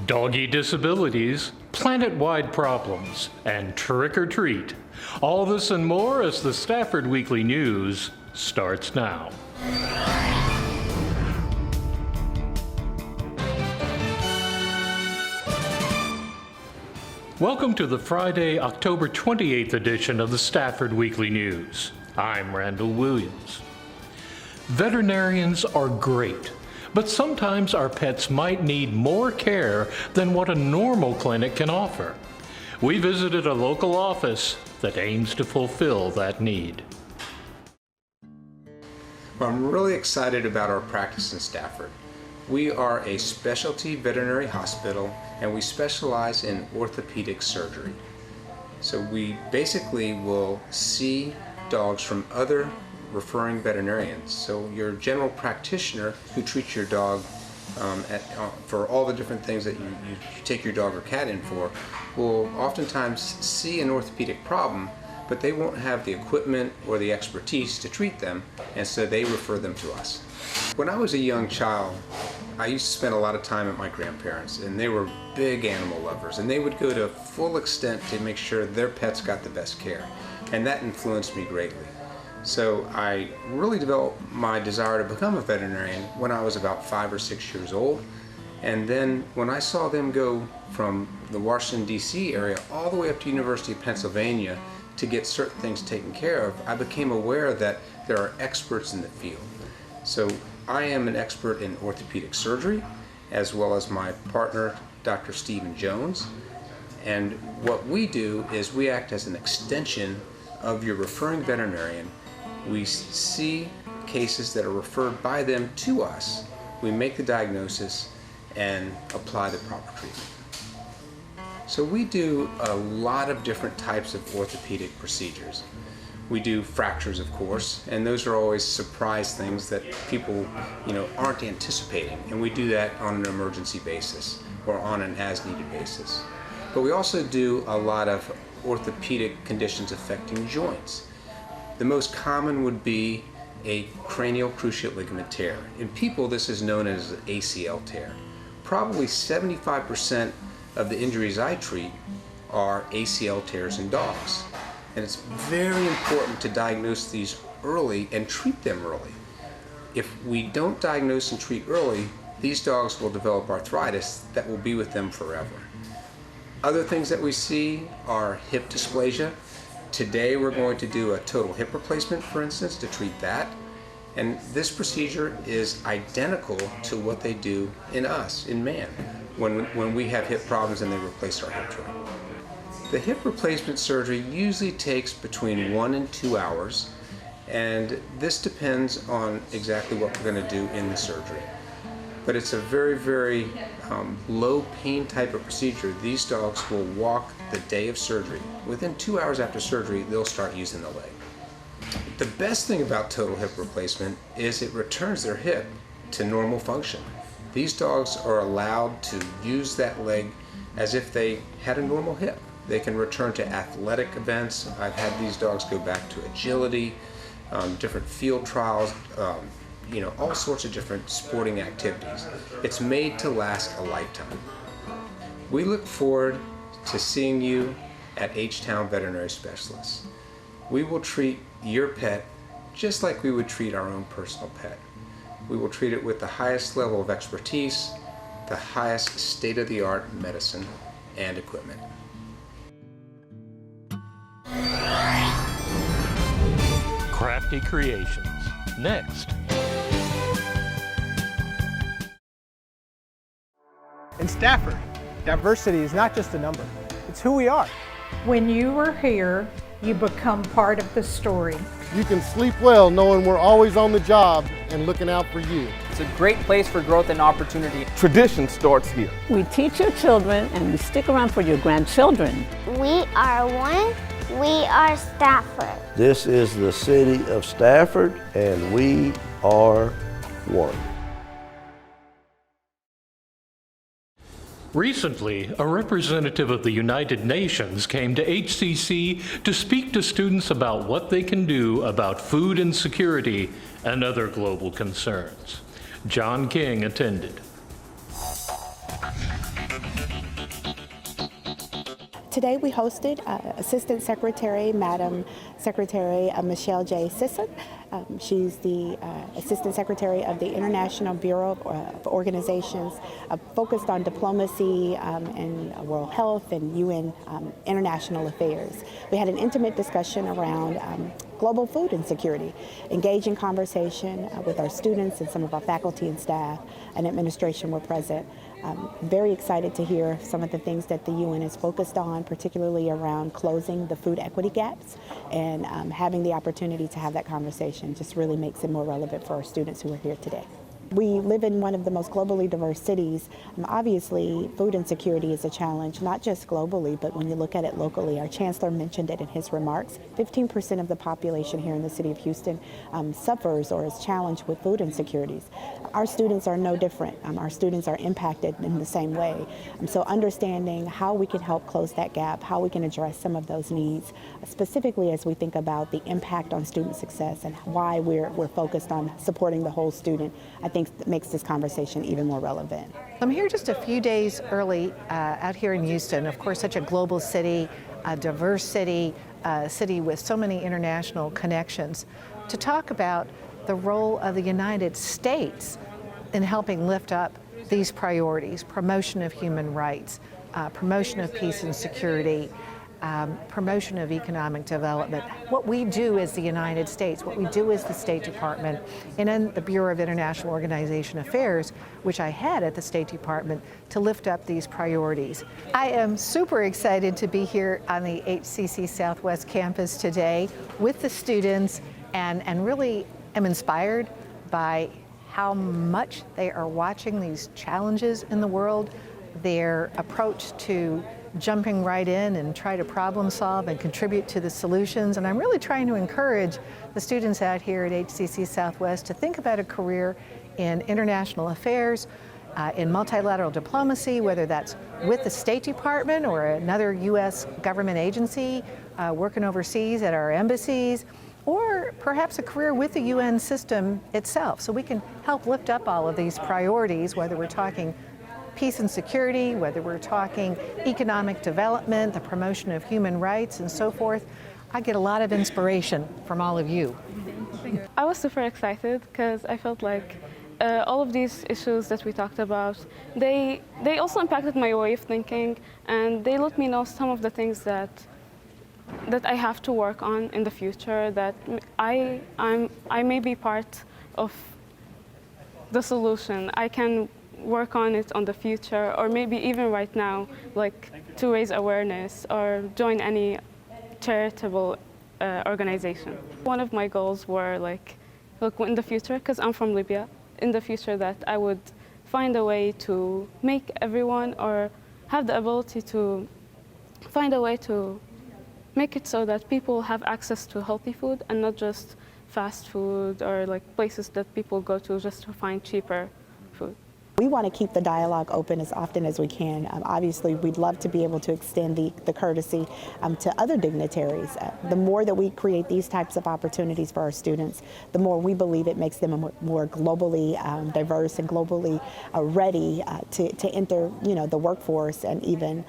Doggy disabilities, planet-wide problems, and trick or treat. All this and more as the Stafford Weekly News starts now. Welcome to the Friday, October 28th edition of the Stafford Weekly News. I'm Randall Williams. Veterinarians are great, but sometimes our pets might need more care than what a normal clinic can offer. We visited a local office that aims to fulfill that need. Well, I'm really excited about our practice in Stafford. We are a specialty veterinary hospital and we specialize in orthopedic surgery. So we basically will see dogs from other referring veterinarians. So your general practitioner who treats your dog for all the different things that you take your dog or cat in for will oftentimes see an orthopedic problem, but they won't have the equipment or the expertise to treat them, and so they refer them to us. When I was a young child, I used to spend a lot of time at my grandparents, and they were big animal lovers, and they would go to full extent to make sure their pets got the best care, and that influenced me greatly. So I really developed my desire to become a veterinarian when I was about 5 or 6 years old. And then when I saw them go from the Washington, D.C. area all the way up to University of Pennsylvania to get certain things taken care of, I became aware that there are experts in the field. So I am an expert in orthopedic surgery, as well as my partner, Dr. Stephen Jones. And what we do is we act as an extension of your referring veterinarian. We see cases that are referred by them to us. We make the diagnosis and apply the proper treatment. So we do a lot of different types of orthopedic procedures. We do fractures, of course, and those are always surprise things that people, aren't anticipating, and we do that on an emergency basis or on an as-needed basis. But we also do a lot of orthopedic conditions affecting joints. The most common would be a cranial cruciate ligament tear. In people, this is known as an ACL tear. Probably 75% of the injuries I treat are ACL tears in dogs. And it's very important to diagnose these early and treat them early. If we don't diagnose and treat early, these dogs will develop arthritis that will be with them forever. Other things that we see are hip dysplasia. Today we're going to do a total hip replacement, for instance, to treat that. And this procedure is identical to what they do in us, in man, when we have hip problems and they replace our hip joint. The hip replacement surgery usually takes between 1 and 2 hours, and this depends on exactly what we're going to do in the surgery. But it's a very, very low pain type of procedure. These dogs will walk the day of surgery. Within 2 hours after surgery, they'll start using the leg. The best thing about total hip replacement is it returns their hip to normal function. These dogs are allowed to use that leg as if they had a normal hip. They can return to athletic events. I've had these dogs go back to agility, different field trials, all sorts of different sporting activities. It's made to last a lifetime. We look forward to seeing you at H-Town Veterinary Specialists. We will treat your pet just like we would treat our own personal pet. We will treat it with the highest level of expertise, the highest state-of-the-art medicine and equipment. Crafty Creations. Next. In Stafford, diversity is not just a number, it's who we are. When you are here, you become part of the story. You can sleep well knowing we're always on the job and looking out for you. It's a great place for growth and opportunity. Tradition starts here. We teach your children and we stick around for your grandchildren. We are one. We are Stafford. This is the city of Stafford, and we are one. Recently, a representative of the United Nations came to HCC to speak to students about what they can do about food insecurity and other global concerns. John King attended. Today we hosted Assistant Secretary, Madam Secretary Michelle J. Sisson. She's the Assistant Secretary of the International Bureau of Organizations focused on diplomacy and world health and UN international affairs. We had an intimate discussion around global food insecurity, engaging conversation with our students, and some of our faculty and staff and administration were present. Very excited to hear some of the things that the UN is focused on, particularly around closing the food equity gaps, and having the opportunity to have that conversation just really makes it more relevant for our students who are here today. We live in one of the most globally diverse cities. Obviously, food insecurity is a challenge, not just globally, but when you look at it locally. Our chancellor mentioned it in his remarks. 15% of the population here in the city of Houston suffers or is challenged with food insecurities. Our students are no different. Our students are impacted in the same way. So understanding how we can help close that gap, how we can address some of those needs, specifically as we think about the impact on student success and why we're focused on supporting the whole student, I think that makes this conversation even more relevant. I'm here just a few days early out here in Houston. Of course, such a global city, a diverse city, a city with so many international connections, to talk about the role of the United States in helping lift up these priorities: promotion of human rights, promotion of peace and security, promotion of economic development. What we do as the United States, what we do as the State Department, and in the Bureau of International Organization Affairs, which I had at the State Department, to lift up these priorities. I am super excited to be here on the HCC Southwest campus today with the students, and really am inspired by how much they are watching these challenges in the world, their approach to jumping right in and try to problem solve and contribute to the solutions. And I'm really trying to encourage the students out here at HCC Southwest to think about a career in international affairs, in multilateral diplomacy, whether that's with the State Department or another U.S. government agency, working overseas at our embassies, or perhaps a career with the UN system itself. So we can help lift up all of these priorities, whether we're talking peace and security, whether we're talking economic development, the promotion of human rights, and so forth. I get a lot of inspiration from all of you. I was super excited because I felt like all of these issues that we talked about, they also impacted my way of thinking, and they let me know some of the things that I have to work on in the future, that I may be part of the solution. I can work on it on the future, or maybe even right now, like to raise awareness or join any charitable organization. One of my goals were like, look, in the future, because I'm from Libya, in the future that I would find a way to make everyone, or have the ability to find a way to make it so that people have access to healthy food and not just fast food or like places that people go to just to find cheaper food. We want to keep the dialogue open as often as we can. Obviously, we'd love to be able to extend the courtesy to other dignitaries. The more that we create these types of opportunities for our students, the more we believe it makes them more globally diverse and globally ready to enter, the workforce, and even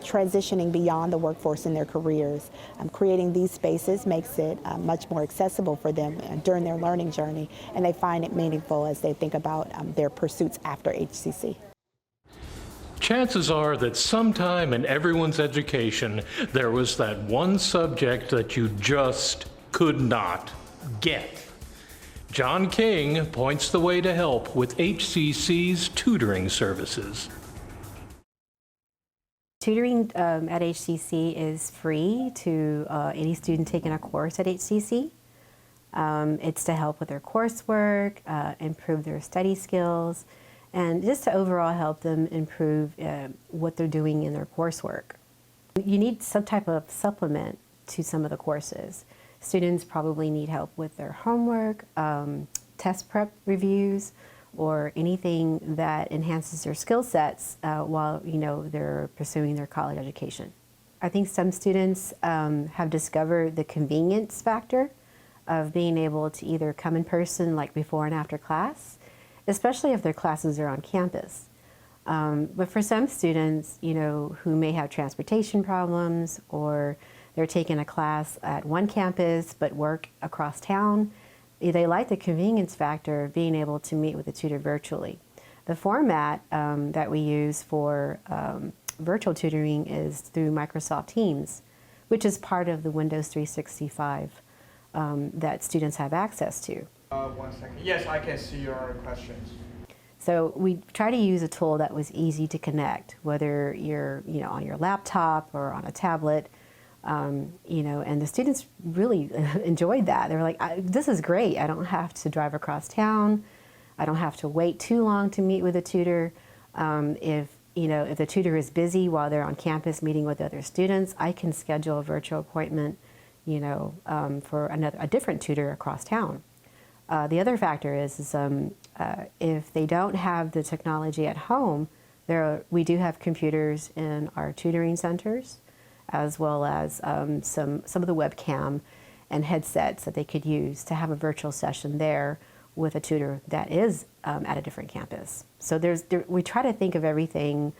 transitioning beyond the workforce in their careers. Creating these spaces makes it much more accessible for them during their learning journey, and they find it meaningful as they think about their pursuits after HCC. Chances are that sometime in everyone's education, there was that one subject that you just could not get. John King points the way to help with HCC's tutoring services. Tutoring at HCC is free to any student taking a course at HCC. It's to help with their coursework, improve their study skills, and just to overall help them improve what they're doing in their coursework. You need some type of supplement to some of the courses. Students probably need help with their homework, test prep reviews, or anything that enhances their skill sets while they're pursuing their college education. I think some students have discovered the convenience factor of being able to either come in person like before and after class, especially if their classes are on campus. But for some students, you know, who may have transportation problems, or they're taking a class at one campus but work across town, they like the convenience factor of being able to meet with a tutor virtually. The format that we use for virtual tutoring is through Microsoft Teams, which is part of the Windows 365 that students have access to. 1 second. Yes, I can see your questions. So we try to use a tool that was easy to connect, whether you're, you know, on your laptop or on a tablet, you know, and the students really enjoyed that. They were like, this is great. I don't have to drive across town. I don't have to wait too long to meet with a tutor. If the tutor is busy while they're on campus meeting with other students, I can schedule a virtual appointment, you know, for a different tutor across town. The other factor is if they don't have the technology at home, we do have computers in our tutoring centers, as well as some of the webcam and headsets that they could use to have a virtual session there with a tutor that is at a different campus. So we try to think of everything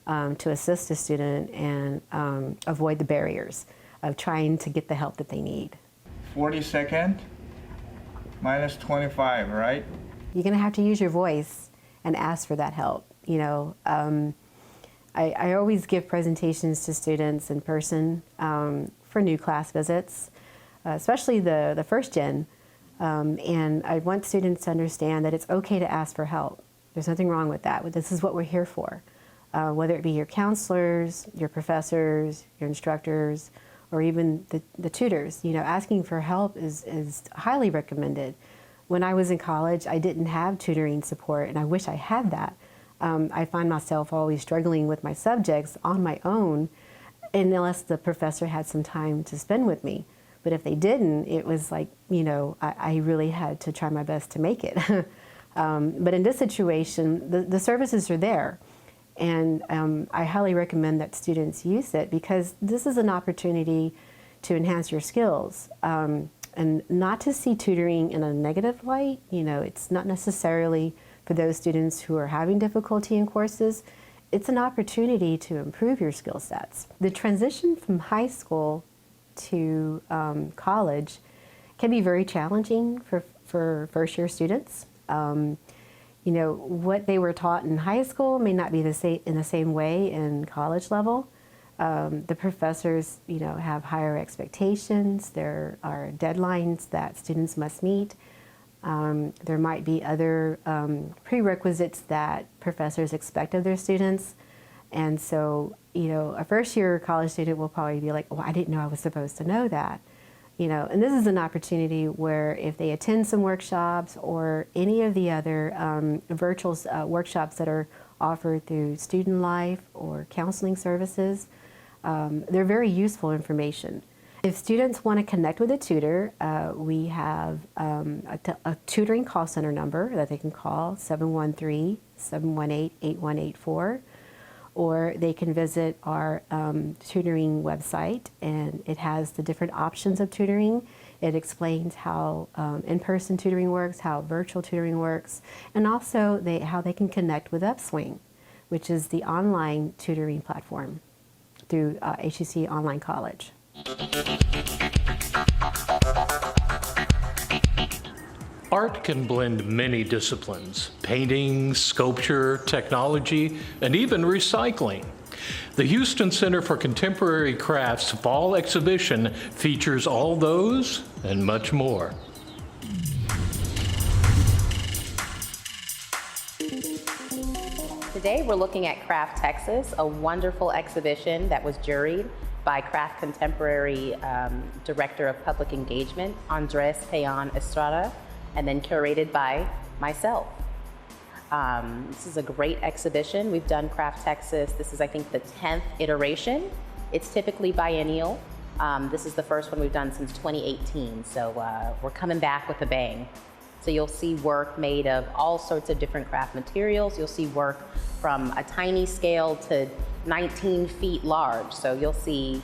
to assist the student and avoid the barriers of trying to get the help that they need. 40 seconds, minus 25, right? You're going to have to use your voice and ask for that help. You know, I always give presentations to students in person for new class visits, especially the first gen. And I want students to understand that it's okay to ask for help. There's nothing wrong with that. This is what we're here for. Whether it be your counselors, your professors, your instructors, or even the tutors, you know, asking for help is highly recommended. When I was in college, I didn't have tutoring support, and I wish I had that. I find myself always struggling with my subjects on my own, unless the professor had some time to spend with me. But if they didn't, it was like, you know, I really had to try my best to make it. But in this situation, the services are there. And I highly recommend that students use it, because this is an opportunity to enhance your skills. And not to see tutoring in a negative light. You know, it's not necessarily for those students who are having difficulty in courses. It's an opportunity to improve your skill sets. The transition from high school to college can be very challenging for first-year students. You know, what they were taught in high school may not be in the same way in college level. The professors, you know, have higher expectations. There are deadlines that students must meet. There might be other prerequisites that professors expect of their students. And so, you know, a first-year college student will probably be like, oh, I didn't know I was supposed to know that. You know, and this is an opportunity where if they attend some workshops or any of the other virtual workshops that are offered through Student Life or counseling services, they're very useful information. If students want to connect with a tutor, we have a tutoring call center number that they can call, 713-718-8184. Or they can visit our tutoring website, and it has the different options of tutoring. It explains how in-person tutoring works, how virtual tutoring works, and also how they can connect with Upswing, which is the online tutoring platform through HCC Online College. Art can blend many disciplines: painting, sculpture, technology, and even recycling. The Houston Center for Contemporary Crafts Fall Exhibition features all those and much more. Today we're looking at Craft Texas, a wonderful exhibition that was juried by Craft Contemporary Director of Public Engagement, Andres Payan Estrada, and then curated by myself. This is a great exhibition. We've done Craft Texas. This is, I think, the 10th iteration. It's typically biennial. This is the first one we've done since 2018, so we're coming back with a bang. So you'll see work made of all sorts of different craft materials. You'll see work from a tiny scale to 19 feet large. So you'll see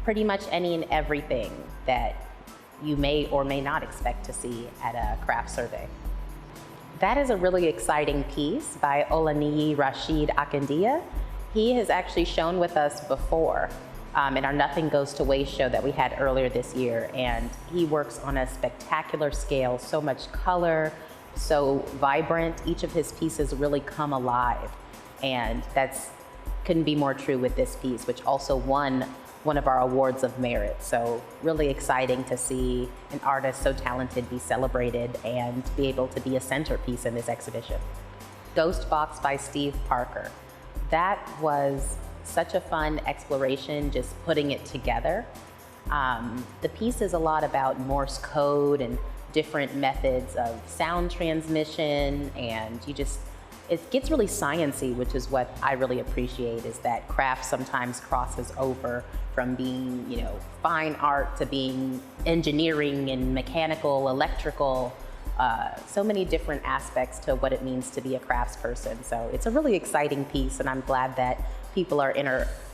pretty much any and everything that you may or may not expect to see at a craft survey. That is a really exciting piece by Olaniyi Rashid Akindia. He has actually shown with us before in our Nothing Goes to Waste show that we had earlier this year, and he works on a spectacular scale, so much color, so vibrant. Each of his pieces really come alive, and that's couldn't be more true with this piece, which also won one of our awards of merit. So really exciting to see an artist so talented be celebrated and be able to be a centerpiece in this exhibition. Ghost Box by Steve Parker. That was such a fun exploration, just putting it together. The piece is a lot about Morse code and different methods of sound transmission, and it gets really sciencey, which is what I really appreciate, is that craft sometimes crosses over from being, fine art to being engineering and mechanical, electrical, so many different aspects to what it means to be a craftsperson. So it's a really exciting piece, and I'm glad that people are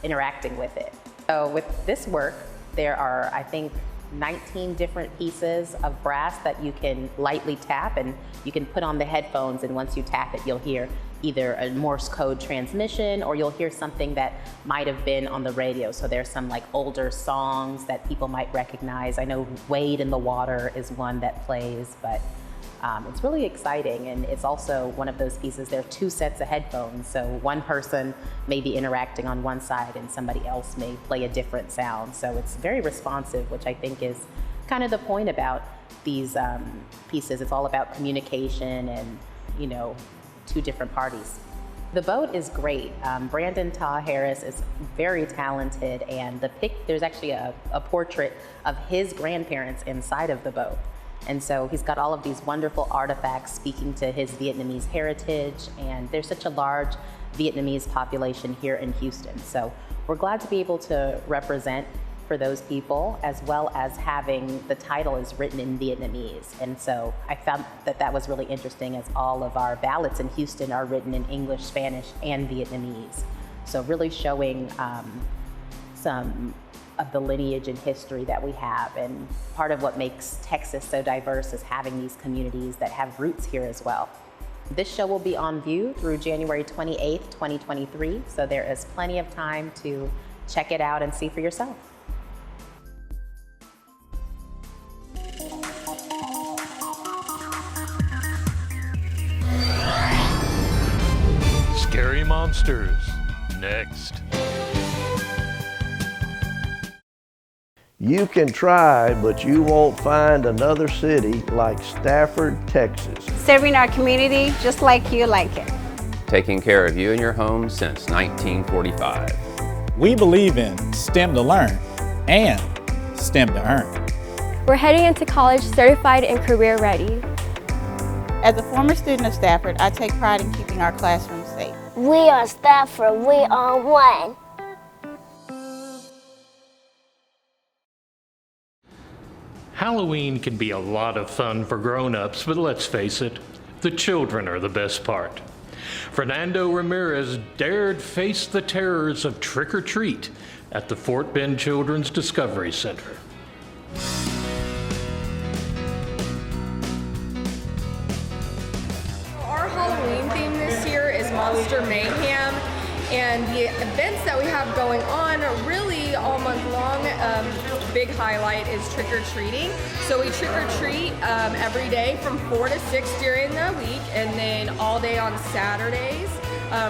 interacting with it. So with this work, there are, I think, 19 different pieces of brass that you can lightly tap, and you can put on the headphones, and once you tap it, you'll hear either a Morse code transmission, or you'll hear something that might have been on the radio. So there's some like older songs that people might recognize. I know Wade in the Water is one that plays, but it's really exciting, and it's also one of those pieces. There are two sets of headphones, so one person may be interacting on one side and somebody else may play a different sound. So it's very responsive, which I think is kind of the point about these pieces. It's all about communication and, two different parties. The boat is great. Brandon Ta Harris is very talented, and there's actually a portrait of his grandparents inside of the boat. And so he's got all of these wonderful artifacts speaking to his Vietnamese heritage, and there's such a large Vietnamese population here in Houston. So we're glad to be able to represent for those people, as well as having the title is written in Vietnamese. And so I found that was really interesting, as all of our ballots in Houston are written in English, Spanish, and Vietnamese. So really showing some of the lineage and history that we have. And part of what makes Texas so diverse is having these communities that have roots here as well. This show will be on view through January 28th, 2023. So there is plenty of time to check it out and see for yourself. Scary Monsters, next. You can try, but you won't find another city like Stafford, Texas. Serving our community just like you like it. Taking care of you and your home since 1945. We believe in STEM to learn and STEM to earn. We're heading into college certified and career ready. As a former student of Stafford, I take pride in keeping our classrooms safe. We are Stafford, we are one. Halloween can be a lot of fun for grown-ups, but let's face it, the children are the best part. Fernando Ramirez dared face the terrors of trick-or-treat at the Fort Bend Children's Discovery Center. Our Halloween theme this year is Monster Mayhem, and the events that we have going on are really all month long. Big highlight is trick-or-treating. So we trick-or-treat every day from 4 to 6 during the week, and then all day on Saturdays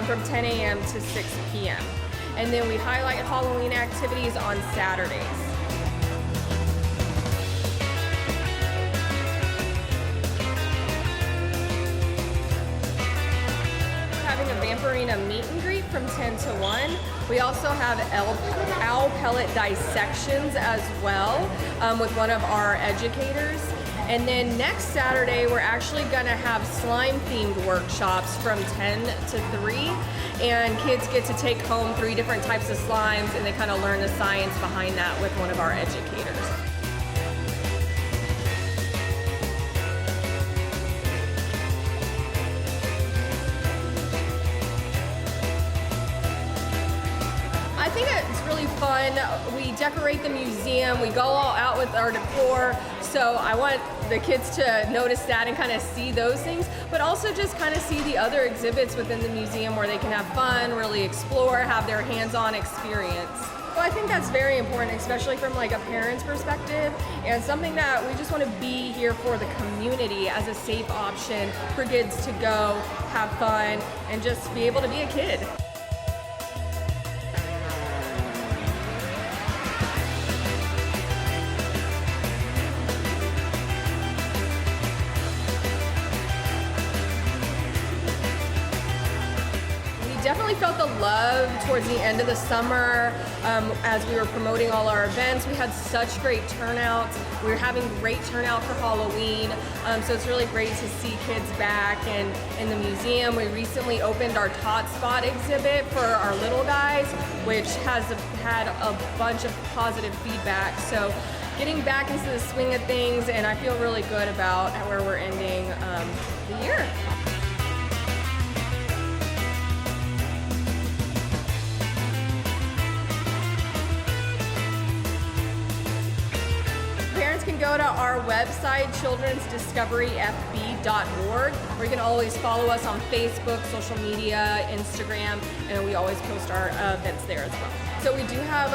from 10 a.m. to 6 p.m. And then we highlight Halloween activities on Saturdays. Having a Vampirina meet and greet from 10 to 1. We also have owl pellet dissections as well with one of our educators. And then next Saturday, we're actually gonna have slime-themed workshops from 10 to 3. And kids get to take home 3 different types of slimes, and they kind of learn the science behind that with one of our educators. I think it's really fun fun. We decorate the museum. We go all out with our decor. So I want the kids to notice that and kind of see those things, but also just kind of see the other exhibits within the museum where they can have fun, really explore, have their hands-on experience. Well, I think that's very important, especially from like a parent's perspective, and something that we just want to be here for the community as a safe option for kids to go, have fun, and just be able to be a kid. Definitely felt the love towards the end of the summer as we were promoting all our events. We had such great turnouts. We were having great turnout for Halloween, so it's really great to see kids back. And in the museum, we recently opened our Tot Spot exhibit for our little guys, which has had a bunch of positive feedback. So getting back into the swing of things, and I feel really good about where we're ending the year. Parents can go to our website, childrensdiscoveryfb.org, or you can always follow us on Facebook, social media, Instagram, and we always post our events there as well. So we do have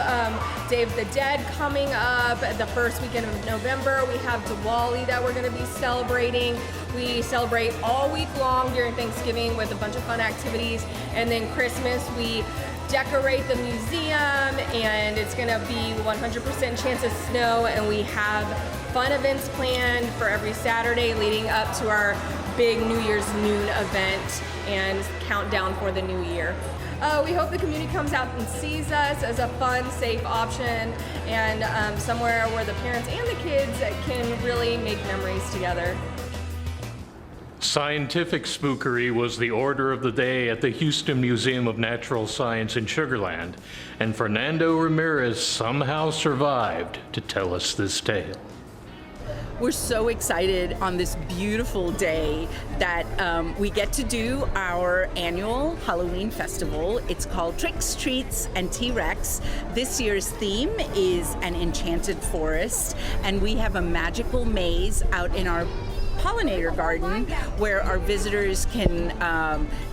Day of the Dead coming up the first weekend of November. We have Diwali that we're going to be celebrating. We celebrate all week long during Thanksgiving with a bunch of fun activities, and then Christmas we decorate the museum, and it's gonna be 100% chance of snow, and we have fun events planned for every Saturday leading up to our big New Year's noon event and countdown for the new year. We hope the community comes out and sees us as a fun, safe option, and somewhere where the parents and the kids can really make memories together. Scientific spookery was the order of the day at the Houston Museum of Natural Science in Sugar Land, and Fernando Ramirez somehow survived to tell us this tale. We're so excited on this beautiful day that we get to do our annual Halloween festival. It's called Tricks, Treats, and T-Rex. This year's theme is an enchanted forest, and we have a magical maze out in our pollinator garden where our visitors can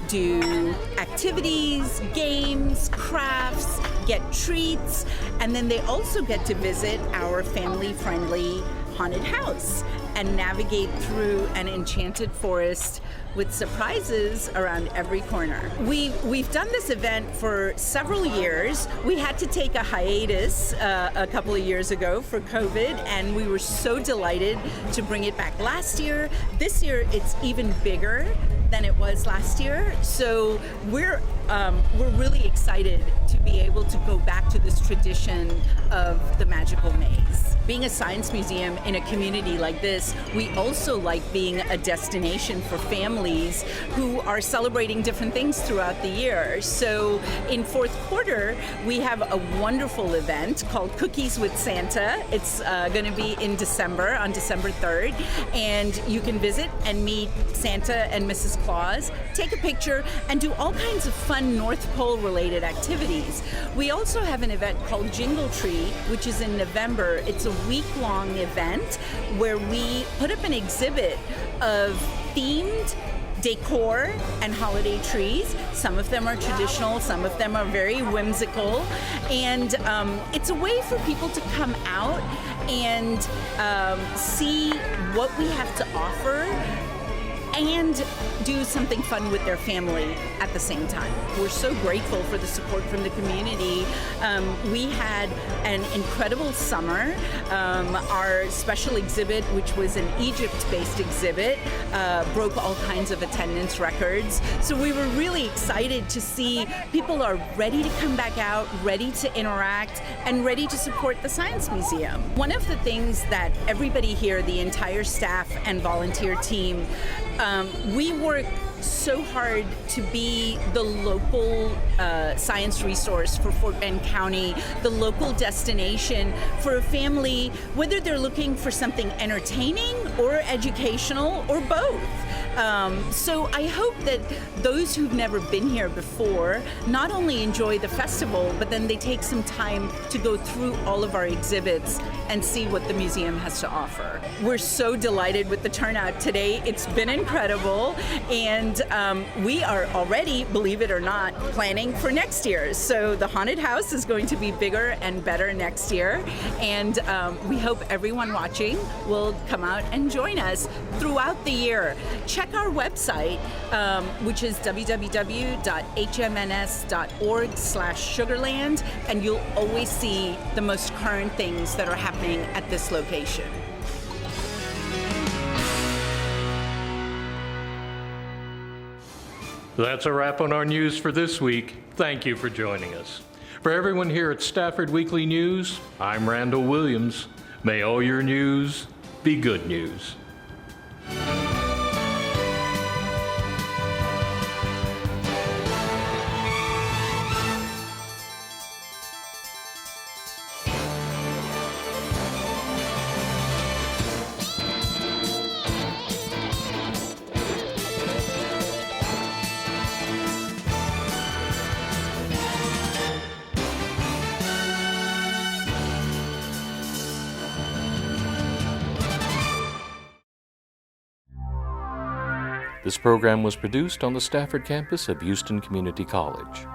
do activities, games, crafts, get treats, and then they also get to visit our family-friendly haunted house and navigate through an enchanted forest with surprises around every corner. We've done this event for several years. We had to take a hiatus a couple of years ago for COVID, and we were so delighted to bring it back last year. This year it's even bigger than it was last year, so we're really excited to be able to go back to this tradition of the magical maze. Being a science museum in a community like this, we also like being a destination for families who are celebrating different things throughout the year. So in fourth quarter, we have a wonderful event called Cookies with Santa. It's going to be in December, on December 3rd, and you can visit and meet Santa and Mrs. Claus, take a picture, and do all kinds of fun North Pole related activities. We also have an event called Jingle Tree, which is in November. It's a week-long event where we put up an exhibit of themed decor and holiday trees. Some of them are traditional, some of them are very whimsical, and it's a way for people to come out and see what we have to offer and do something fun with their family at the same time. We're so grateful for the support from the community. We had an incredible summer. Our special exhibit, which was an Egypt-based exhibit, broke all kinds of attendance records. So we were really excited to see people are ready to come back out, ready to interact, and ready to support the Science Museum. One of the things that everybody here, the entire staff and volunteer team, we work so hard to be the local science resource for Fort Bend County, the local destination for a family, whether they're looking for something entertaining or educational or both. So I hope that those who've never been here before not only enjoy the festival, but then they take some time to go through all of our exhibits and see what the museum has to offer. We're so delighted with the turnout today. It's been incredible, and we are already, believe it or not, planning for next year. So the haunted house is going to be bigger and better next year, and we hope everyone watching will come out and join us throughout the year. Check our website, which is www.hmns.org/Sugarland, and you'll always see the most current things that are happening at this location. That's a wrap on our news for this week. Thank you for joining us. For everyone here at Stafford Weekly News, I'm Randall Williams. May all your news be good news. This program was produced on the Stafford campus of Houston Community College.